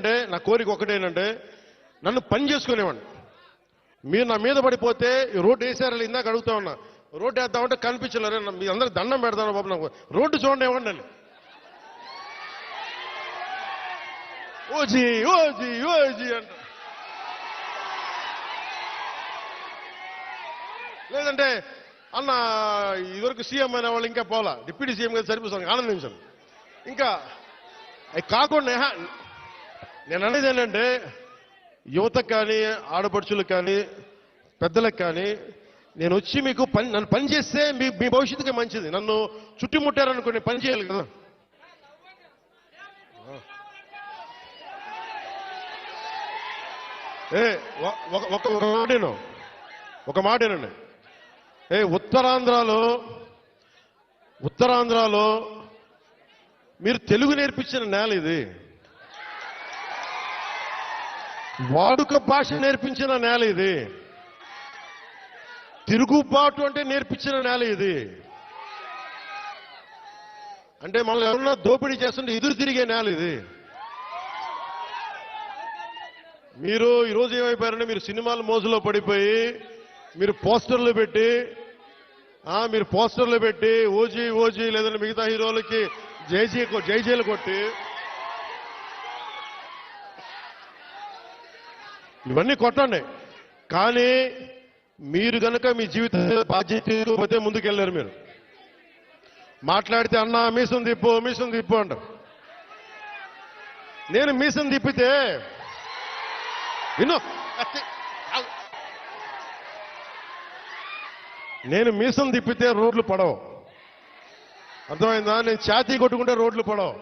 అంటే నా కోరిక ఒకటేనంటే నన్ను పని చేసుకునేవాడిని. మీరు నా మీద పడిపోతే రోడ్డు వేసారని ఇందాక అడుగుతా ఉన్నా, రోడ్డు వేద్దామంటే కనిపించలేరు. మీ అందరూ దండం పెడతాను బాబు, నాకు రోడ్డు చూడండి ఇవ్వండి అని. ఓజీ ఓజీ ఓజీ అంట. లేదంటే అన్న ఇదివరకు సీఎం అయిన వాళ్ళు ఇంకా పోలా, డిప్యూటీ సీఎం గారు సరిపోతాను ఆనందించాను. ఇంకా అవి కాకుండా నేను అనేది ఏంటంటే యువతకు కానీ ఆడపడుచులకు కానీ పెద్దలకు కానీ నేను వచ్చి మీకు నన్ను పని చేస్తే మీ భవిష్యత్తుకి మంచిది. నన్ను చుట్టుముట్టారనుకుని పని చేయాలి కదా. ఒక మాటేనండి. ఉత్తరాంధ్రలో మీరు తెలుగు నేర్పించిన నేల ఇది, వాడుక భాష నేర్పించిన నేల ఇది, తిరుగుబాటు అంటే నేర్పించిన నేల ఇది. అంటే మనల్ని ఎవరన్నా దోపిడీ చేస్తుంటే ఎదురు తిరిగే నేల ఇది. మీరు ఈరోజు ఏమైపోయారంటే మీరు సినిమాల మోజులో పడిపోయి మీరు పోస్టర్లు పెట్టి ఓజీ ఓజీ లేదంటే మిగతా హీరోలకి జైజీలు కొట్టి ఇవన్నీ కొట్టండి. కానీ మీరు కనుక మీ జీవిత బాధ్యత ముందుకెళ్ళారు. మీరు మాట్లాడితే అన్నా మీసం తిప్పు అంట. నేను మీసం తిప్పితే నేను మీసం తిప్పితే రోడ్లు పడవు, అర్థమైందా? నేను ఛాతీ కొట్టుకుంటే రోడ్లు పడవు.